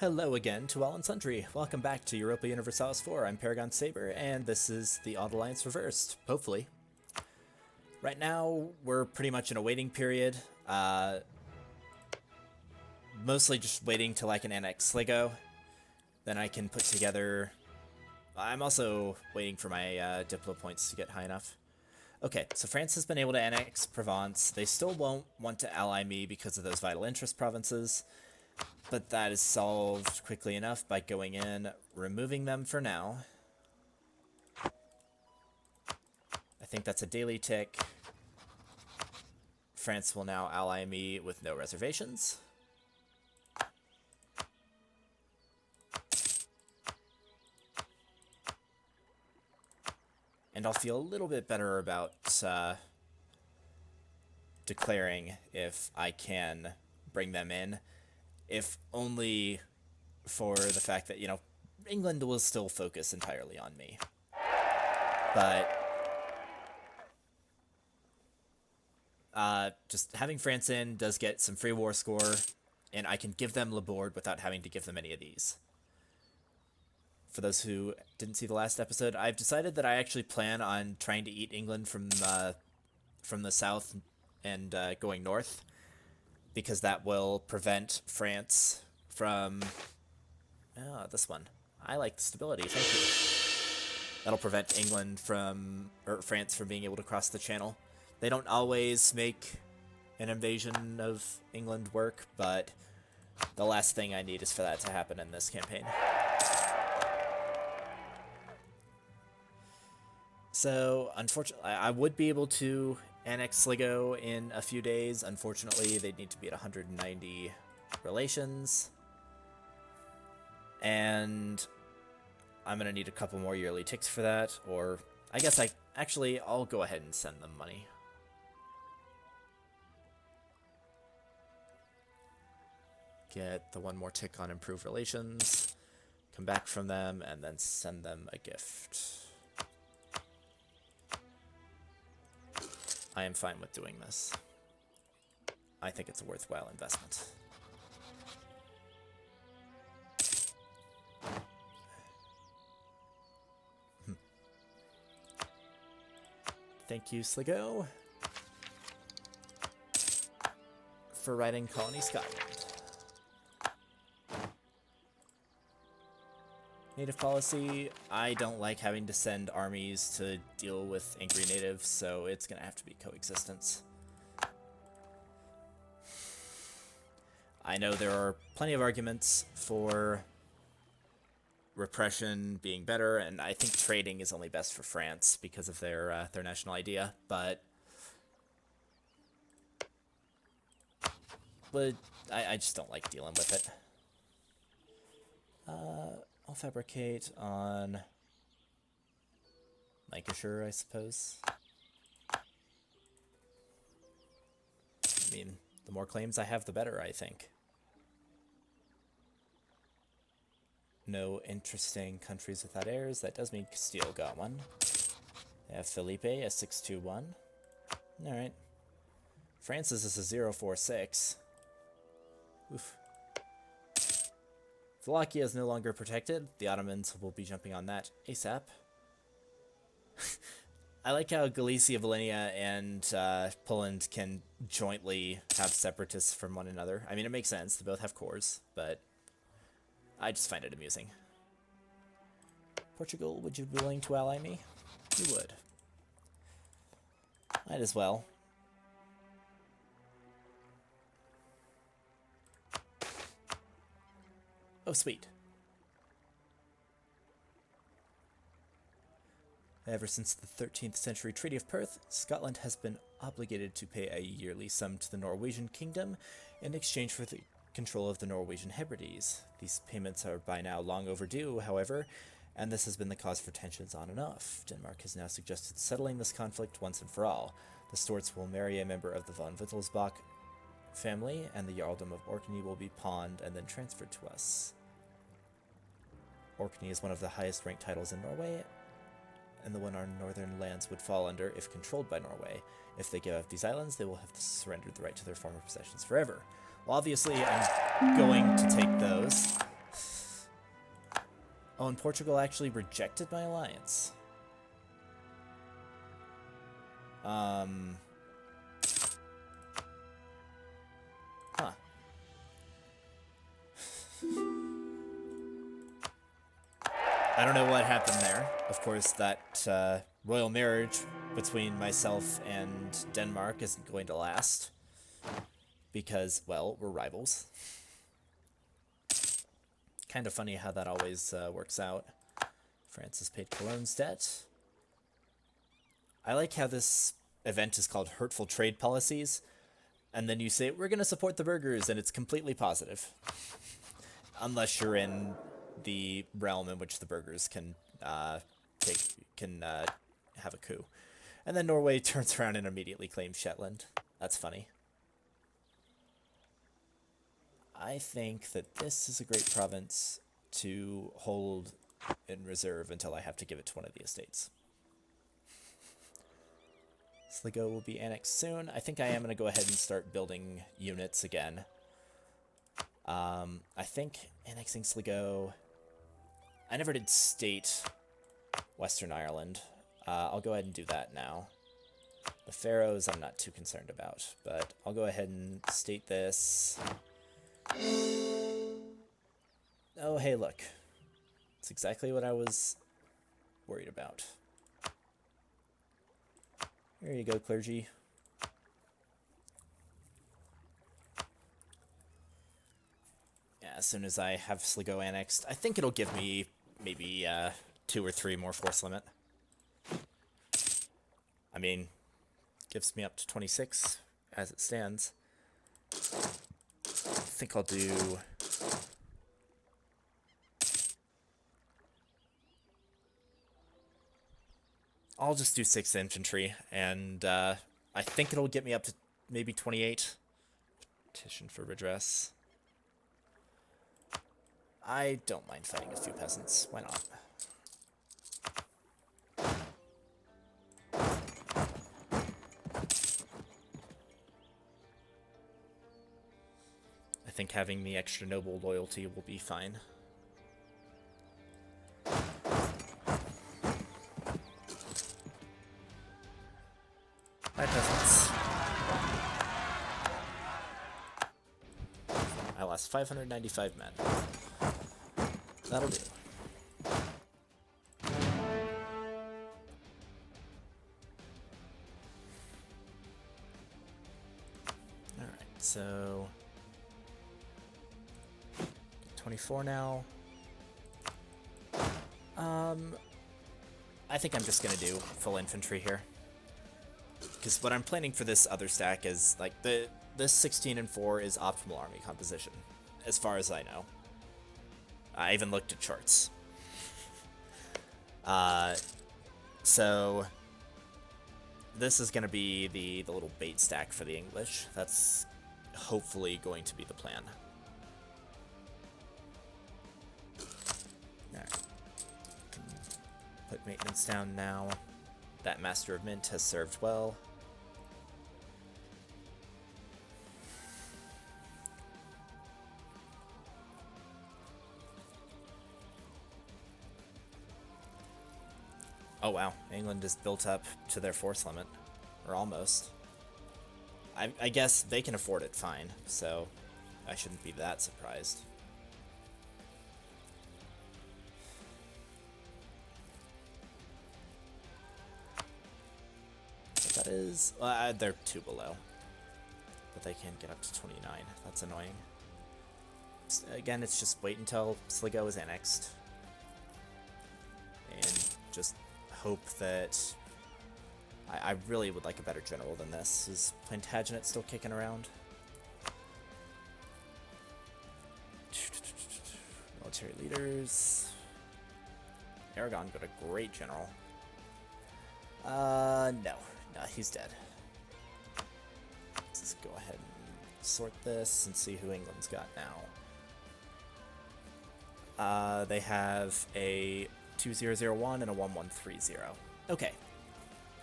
Hello again to all and sundry. Welcome back to Europa Universalis 4. I'm Paragon Saber, and this is the Auld Alliance Reversed, hopefully. Right now, we're pretty much in a waiting period. Mostly just waiting till I can annex Sligo. Then I can put together... I'm also waiting for my Diplo points to get high enough. Okay, so France has been able to annex Provence. They still won't want to ally me because of those vital interest provinces. But that is solved quickly enough by going in, removing them for now. I think that's a daily tick. France will now ally me with no reservations. And I'll feel a little bit better about declaring if I can bring them in. If only for the fact that, you know, England will still focus entirely on me. But just having France in does get some free war score, and I can give them Laborde without having to give them any of these. For those who didn't see the last episode, I've decided that I actually plan on trying to eat England from the south and going north, because that will prevent France from... Oh, this one. I like the stability, thank you. That'll prevent England from... or France from being able to cross the channel. They don't always make an invasion of England work, but the last thing I need is for that to happen in this campaign. So, unfortunately, I would be able to annex Sligo in a few days. Unfortunately, they'd need to be at 190 relations. And I'm going to need a couple more yearly ticks for that. Or, I guess I'll go ahead and send them money. Get the one more tick on improved relations. Come back from them, and then send them a gift. I am fine with doing this. I think it's a worthwhile investment. Thank you, Sligo, for writing Colony Scotland. Native policy, I don't like having to send armies to deal with angry natives, so it's going to have to be coexistence. I know there are plenty of arguments for repression being better, and I think trading is only best for France because of their national idea, but I just don't like dealing with it. I'll fabricate on Lancashire, I suppose. I mean, the more claims I have, the better, I think. No interesting countries without heirs. That does mean Castile got one. They have Felipe, a 621. Alright. Francis is a 046. Oof. Wallachia is no longer protected. The Ottomans will be jumping on that ASAP. I like how Galicia, Volhynia, and Poland can jointly have separatists from one another. I mean, it makes sense. They both have cores, but I just find it amusing. Portugal, would you be willing to ally me? You would. Might as well. Oh, sweet. Ever since the 13th century Treaty of Perth, Scotland has been obligated to pay a yearly sum to the Norwegian kingdom in exchange for the control of the Norwegian Hebrides. These payments are by now long overdue, however, and this has been the cause for tensions on and off. Denmark has now suggested settling this conflict once and for all. The Stuarts will marry a member of the von Wittelsbach family, and the Jarldom of Orkney will be pawned and then transferred to us. Orkney is one of the highest ranked titles in Norway, and the one our northern lands would fall under if controlled by Norway. If they give up these islands, they will have surrendered the right to their former possessions forever. Well, obviously, I'm going to take those. Oh, and Portugal actually rejected my alliance. Huh. I don't know what happened there. Of course, that royal marriage between myself and Denmark isn't going to last. Because, well, we're rivals. Kind of funny how that always works out. France has paid Cologne's debt. I like how this event is called Hurtful Trade Policies. And then you say, we're going to support the burghers, and it's completely positive. Unless you're in the realm in which the burghers can have a coup. And then Norway turns around and immediately claims Shetland. That's funny. I think that this is a great province to hold in reserve until I have to give it to one of the estates. Sligo will be annexed soon. I think I am going to go ahead and start building units again. I think annexing Sligo... I never did state Western Ireland. I'll go ahead and do that now. The Faroes I'm not too concerned about, but I'll go ahead and state this. Oh, hey, look. It's exactly what I was worried about. Here you go, clergy. Yeah, as soon as I have Sligo annexed, I think it'll give me maybe 2 or 3 more force limit. I mean, gives me up to 26 as it stands. I think I'll do... I'll just do 6 infantry, and I think it'll get me up to maybe 28. Petition for redress. I don't mind fighting a few peasants. Why not? I think having the extra noble loyalty will be fine. Hi, peasants. I lost 595 men. That'll do. Alright, so... 24 now. I think I'm just gonna do full infantry here. Because what I'm planning for this other stack is, like, this 16 and 4 is optimal army composition, as far as I know. I even looked at charts. So this is going to be the little bait stack for the English. That's hopefully going to be the plan. Alright. Can put maintenance down now. That Master of Mint has served well. Oh wow, England is built up to their force limit. Or almost. I guess they can afford it fine, so I shouldn't be that surprised. What that is... they're 2 below. But they can't get up to 29. That's annoying. Again, it's just wait until Sligo is annexed. And just... hope that... I really would like a better general than this. Is Plantagenet still kicking around? Military leaders... Aragon got a great general. No. No, he's dead. Let's just go ahead and sort this and see who England's got now. They have a 2001 and a 1130. Okay.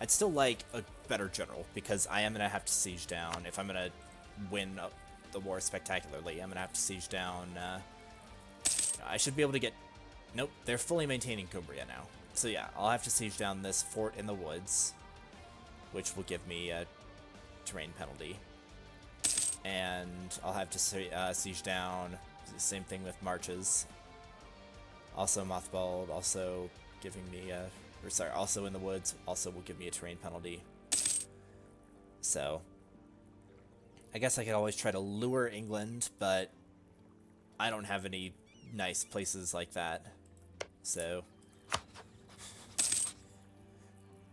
I'd still like a better general, because I am going to have to siege down. If I'm going to win the war spectacularly, I'm going to have to siege down... I should be able to get Nope, they're fully maintaining Cumbria now. So yeah, I'll have to siege down this fort in the woods, which will give me a terrain penalty. And I'll have to siege down, same thing with marches. Also mothballed, also giving me also in the woods, also will give me a terrain penalty. So, I guess I could always try to lure England, but I don't have any nice places like that. So,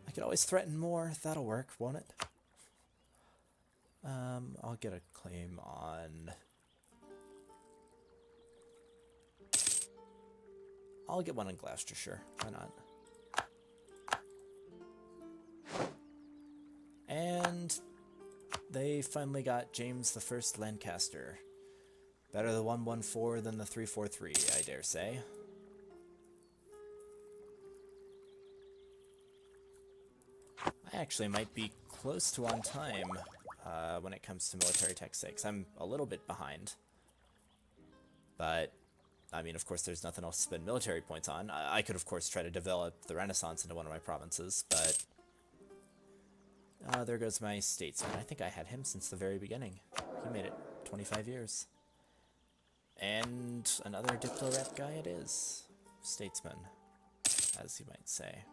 I could always threaten more. That'll work, won't it? I'll get a claim on... I'll get one in Gloucestershire. Why not? And they finally got James I Lancaster. Better the 114 than the 343, I dare say. I actually might be close to on time when it comes to military tech 6. I'm a little bit behind. But, I mean, of course, there's nothing else to spend military points on. I could, of course, try to develop the Renaissance into one of my provinces, but... there goes my statesman. I think I had him since the very beginning. He made it 25 years. And another diplomat guy it is. Statesman, as you might say.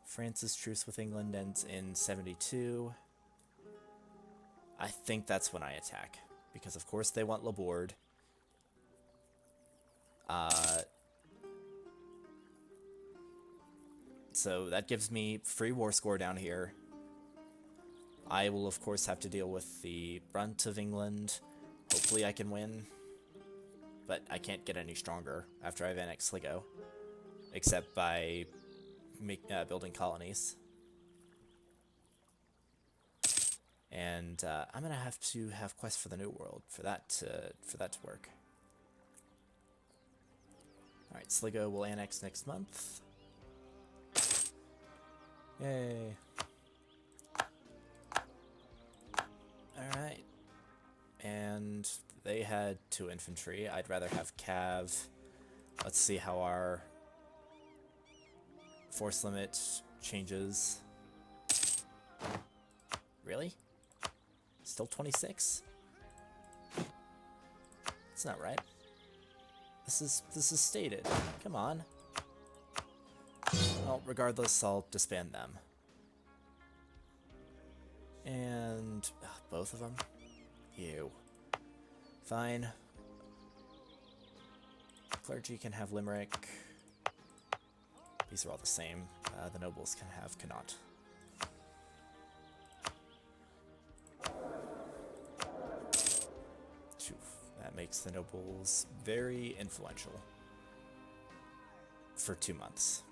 France's truce with England ends in 72. I think that's when I attack. Because of course they want Laborde. So that gives me free war score down here. I will of course have to deal with the brunt of England. Hopefully I can win. But I can't get any stronger after I've annexed Sligo. Except by building colonies. And I'm gonna have to have Quest for the New World for that to work. Alright, Sligo will annex next month. Yay. Alright. And they had 2 infantry. I'd rather have cav. Let's see how our force limit changes. Really? Still 26? That's not right. This is stated. Come on. Well, regardless, I'll disband them. And both of them? Ew. Fine. Clergy can have Limerick. These are all the same. The nobles can have Connaught. That makes the nobles very influential. For 2 months.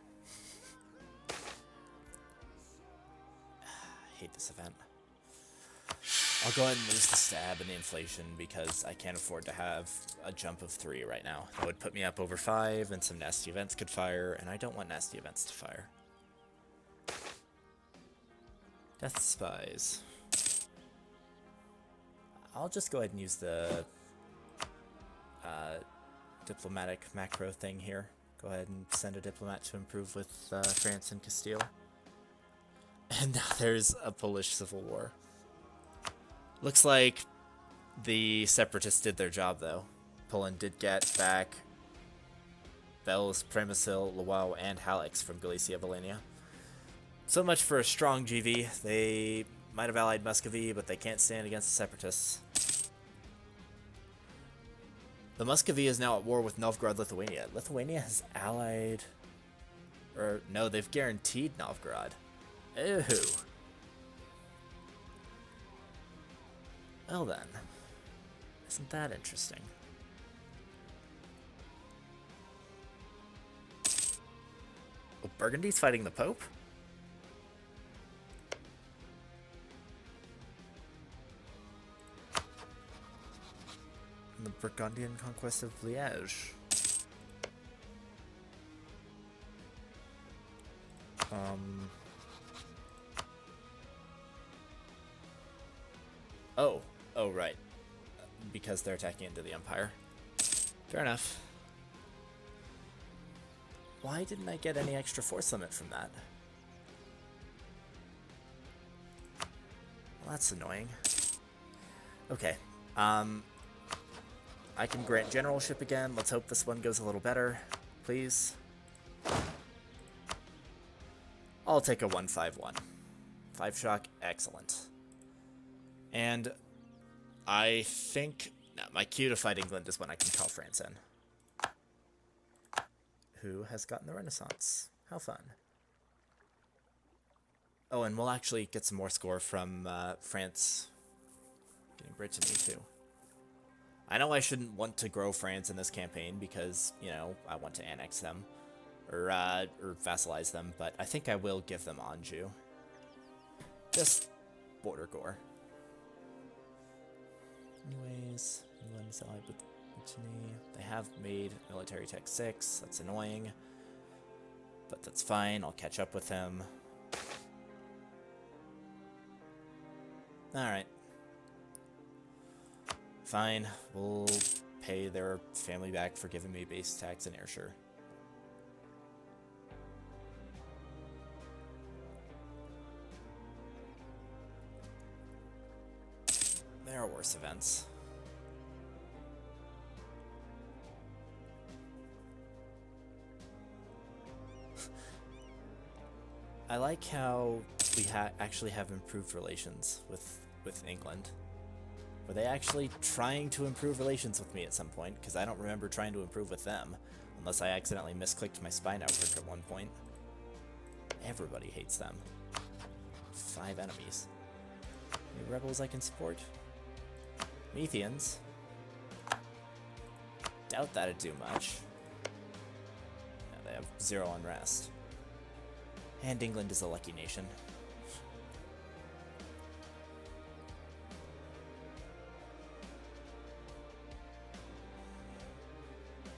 I hate this event. I'll go ahead and lose the stab and the inflation because I can't afford to have a jump of 3 right now. That would put me up over 5 and some nasty events could fire, and I don't want nasty events to fire. Death Spies. I'll just go ahead and use the diplomatic macro thing here. Go ahead and send a diplomat to improve with France and Castile. And now there's a Polish civil war. Looks like the separatists did their job, though. Poland did get back Belz, Przemysl, Lwów, and Halleck from Galicia, Volhynia. So much for a strong GV. They might have allied Muscovy, but they can't stand against the separatists. The Muscovy is now at war with Novgorod, Lithuania. Lithuania has allied... Or, no, they've guaranteed Novgorod. Ew. Well then. Isn't that interesting? Oh, Burgundy's fighting the Pope? The Burgundian conquest of Liège. Oh. Oh, right. Because they're attacking into the Empire. Fair enough. Why didn't I get any extra force limit from that? Well, that's annoying. Okay. I can grant generalship again. Let's hope this one goes a little better. Please. I'll take a 1-5-1. 5 shock, excellent. And I think my cue to fight England is when I can call France in. Who has gotten the Renaissance? How fun. Oh, and we'll actually get some more score from France getting Brittany too. I know I shouldn't want to grow France in this campaign because, you know, I want to annex them. Or vassalize them, but I think I will give them Anjou. Just border gore. Anyways, England's allied with Brittany. They have made military tech 6. That's annoying. But that's fine. I'll catch up with him. Alright. Fine. We'll pay their family back for giving me base tax in Ayrshire. There are worse events. I like how we actually have improved relations with England. Were they actually trying to improve relations with me at some point? Because I don't remember trying to improve with them. Unless I accidentally misclicked my spy network at one point. Everybody hates them. 5 enemies. Any rebels I can support? Methians. Doubt that'd do much. Yeah, they have 0 unrest. And England is a lucky nation.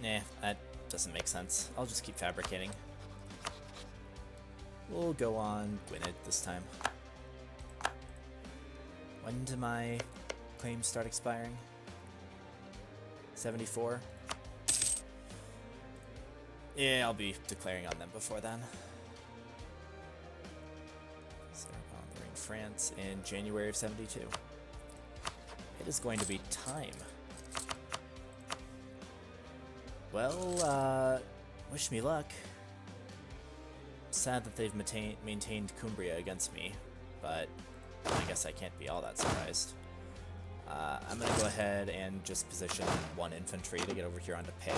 Nah, that doesn't make sense. I'll just keep fabricating. We'll go on Gwynedd this time. When do my claims start expiring? 74? Yeah, I'll be declaring on them before then. So on the France in January of 72. It is going to be time. Well, wish me luck. Sad that they've maintained Cumbria against me, but I guess I can't be all that surprised. I'm gonna go ahead and just position 1 infantry to get over here onto Pale.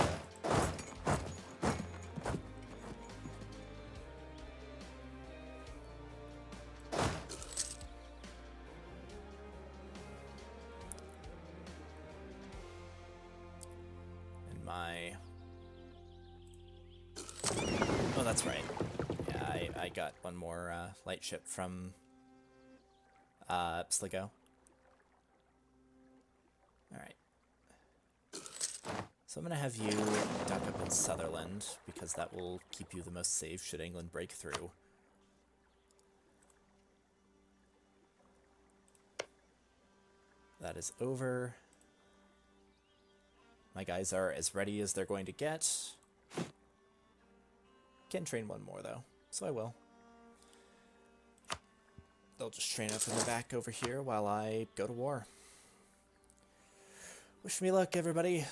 And my... Oh, that's right. Yeah, I got one more light ship from Sligo. Alright. So I'm going to have you dock up in Sutherland, because that will keep you the most safe should England break through. That is over. My guys are as ready as they're going to get. Can train one more, though, so I will. They'll just train up in the back over here while I go to war. Wish me luck, everybody.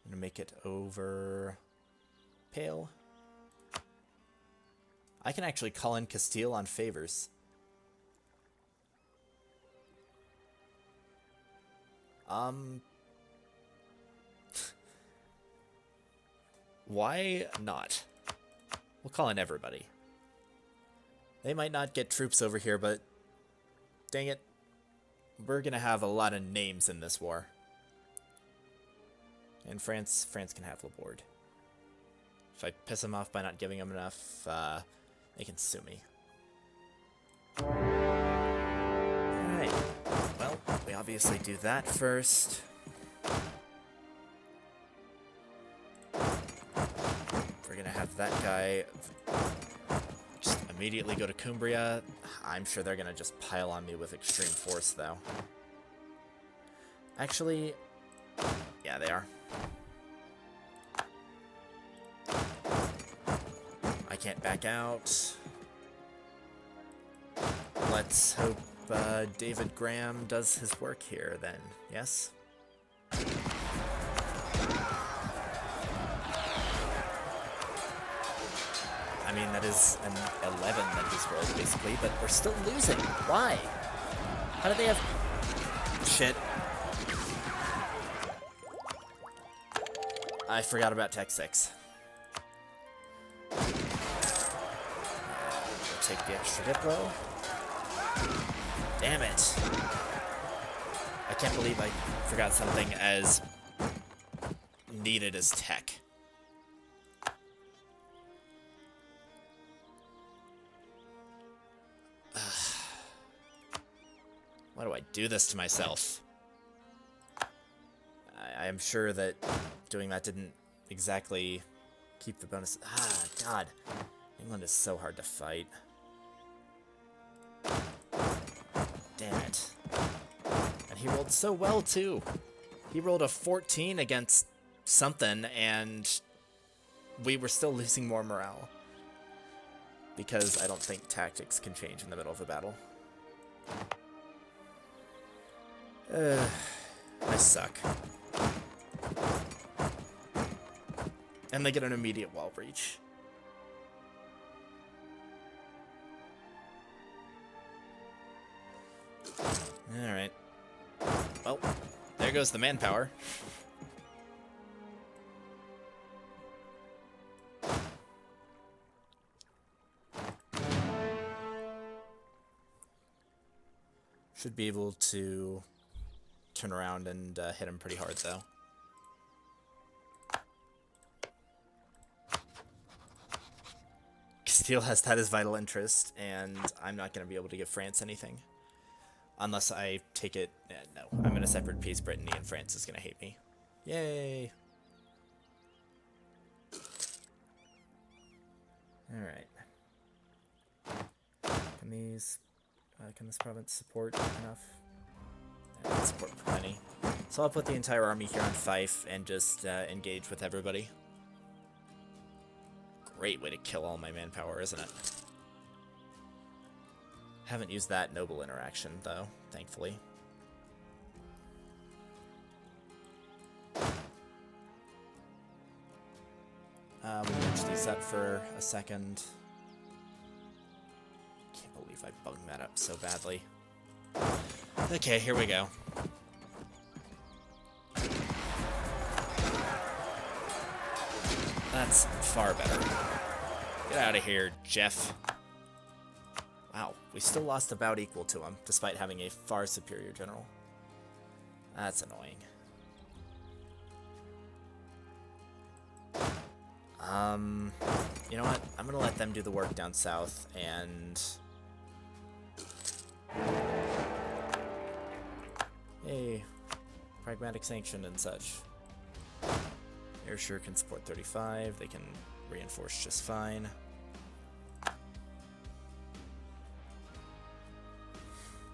I'm gonna make it over Pale. I can actually call in Castile on favors. Why not? We'll call in everybody. They might not get troops over here, but dang it. We're gonna have a lot of names in this war. And France can have Laborde. If I piss them off by not giving them enough, they can sue me. Alright. Well, we obviously do that first. We're gonna have that guy just Immediately go to Cumbria. I'm sure they're gonna just pile on me with extreme force, though. Actually, yeah, they are. I can't back out. Let's hope David Graham does his work here, then. Yes? I mean, that is an 11 that he's rolled, basically, but we're still losing. Why? How do they have... Shit. I forgot about Tech 6. We'll take the extra Diplo. Damn it. I can't believe I forgot something as needed as tech. Why do I do this to myself? I am sure that doing that didn't exactly keep the bonus. Ah, God. England is so hard to fight. Damn it. And he rolled so well, too. He rolled a 14 against something, and we were still losing more morale. Because I don't think tactics can change in the middle of a battle. I suck. And they get an immediate wall breach. Alright. Well, there goes the manpower. Should be able to turn around and hit him pretty hard, though. Castile has that as vital interest, and I'm not going to be able to give France anything. Unless I take it... no, I'm in a separate peace. Brittany and France is going to hate me. Yay! Alright. Can this province support enough? Yeah, support plenty. So I'll put the entire army here on Fife and just engage with everybody. Great way to kill all my manpower, isn't it? Haven't used that noble interaction, though, thankfully. We'll merge these up for a second. Can't believe I bugged that up so badly. Okay, here we go. That's far better. Get out of here, Jeff. Wow, we still lost about equal to him, despite having a far superior general. That's annoying. You know what? I'm gonna let them do the work down south, and... Hey, pragmatic sanction and such. Ayrshire can support 35, they can reinforce just fine.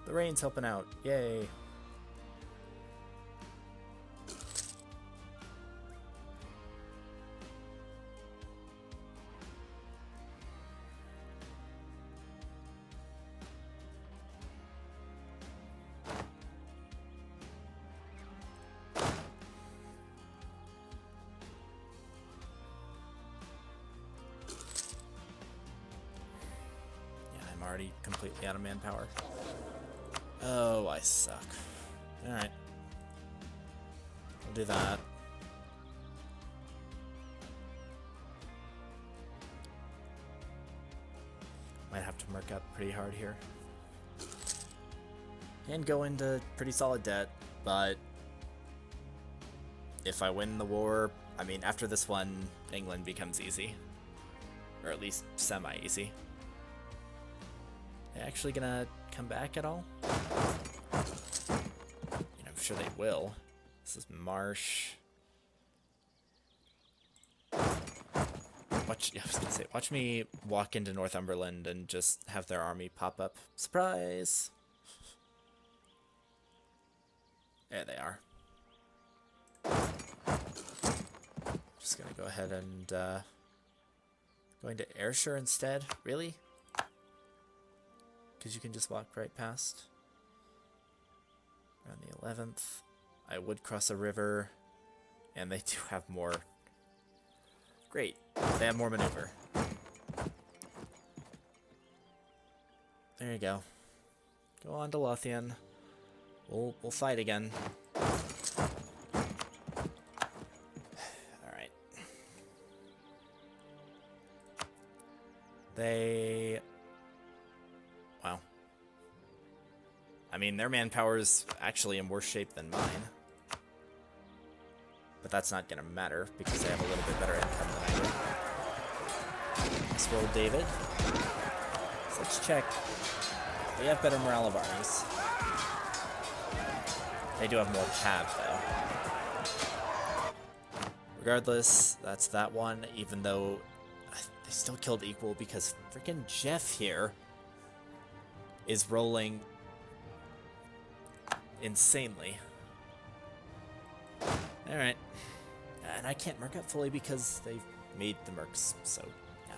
The rain's helping out, yay! Already completely out of manpower. Oh, I suck. Alright. We'll do that. Might have to mark up pretty hard here. And go into pretty solid debt, but if I win the war, I mean, after this one, England becomes easy. Or at least semi-easy. They actually gonna come back at all? I mean, I'm sure they will. This is Marsh. Why I was gonna say, watch me walk into Northumberland and just have their army pop up. Surprise! There they are. Just gonna go ahead and, going to Ayrshire instead? Really? Because you can just walk right past. On the 11th, I would cross a river, and they do have more. Great, they have more maneuver. There you go. Go on to Lothian. We'll fight again. Alright. They... Wow. I mean, their manpower is actually in worse shape than mine. But that's not gonna matter, because they have a little bit better income than I do. Let's roll David. So let's check. We have better morale of armies. They do have more cav, though. Regardless, that's that one, even though they still killed equal because freaking Jeff here is rolling insanely. Alright. And I can't merc up fully because they've made the mercs, so yeah.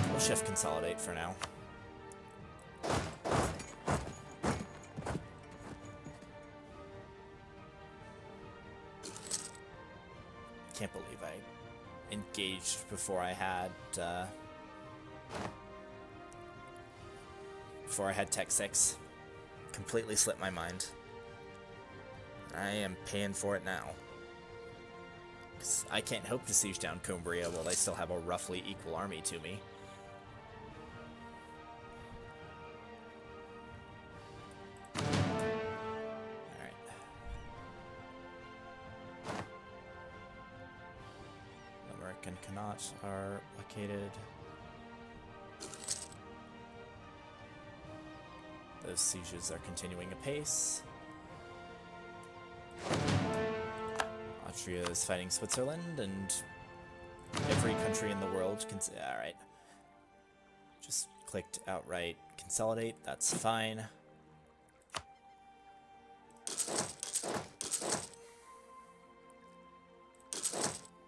We'll shift consolidate for now. Can't believe I engaged before I had Tech 6. Completely slipped my mind. I am paying for it now. 'Cause I can't hope to siege down Cumbria while they still have a roughly equal army to me. Alright. Limerick and Connaught are located. Those sieges are continuing apace. Austria is fighting Switzerland, and every country in the world can... Alright. Just clicked outright consolidate, that's fine.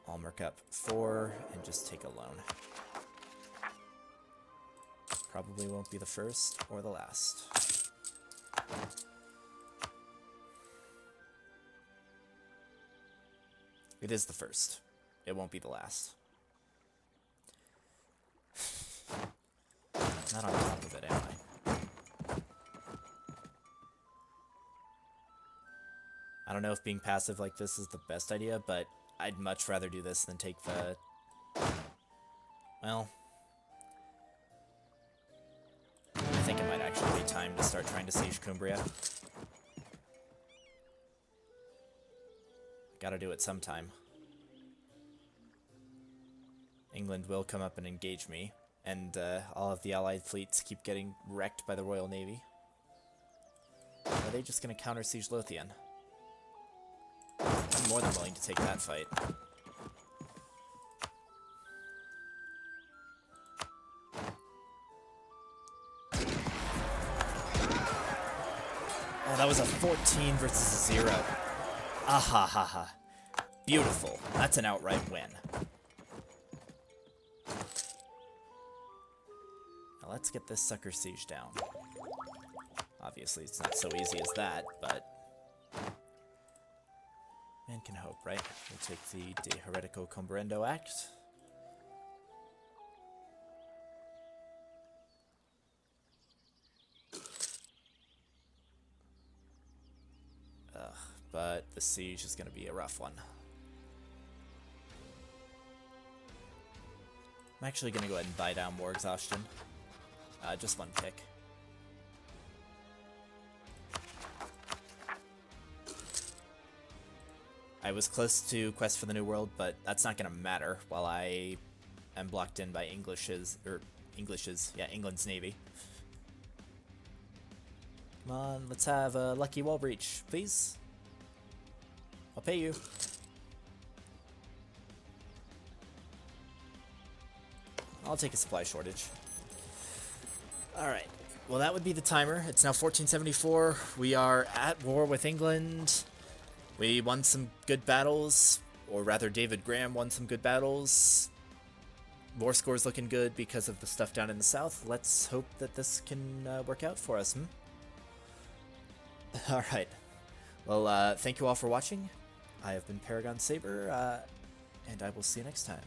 I'll mark up 4 and just take a loan. Probably won't be the first or the last. It is the first. It won't be the last. Not on top of it, am I? I don't know if being passive like this is the best idea, but I'd much rather do this than take the... Well... I think it might actually be time to start trying to siege Cumbria. Gotta do it sometime. England will come up and engage me, and all of the allied fleets keep getting wrecked by the Royal Navy. Are they just gonna counter siege Lothian? I'm more than willing to take that fight. Oh, that was a 14 versus a 0. Ah ha ha ha. Beautiful. That's an outright win. Now let's get this sucker siege down. Obviously it's not so easy as that, but... Man can hope, right? We'll take the De Heretico Combrendo Act. But the siege is going to be a rough one. I'm actually going to go ahead and buy down War Exhaustion. Just one tick. I was close to Quest for the New World, but that's not going to matter while I am blocked in by England's Navy. Come on, let's have a lucky wall breach, please. I'll pay you. I'll take a supply shortage. Alright, well that would be the timer. It's now 1474. We are at war with England. We won some good battles, or rather David Graham won some good battles. War score's looking good because of the stuff down in the south. Let's hope that this can work out for us, Alright. Well, thank you all for watching. I have been Paragon Saber, and I will see you next time.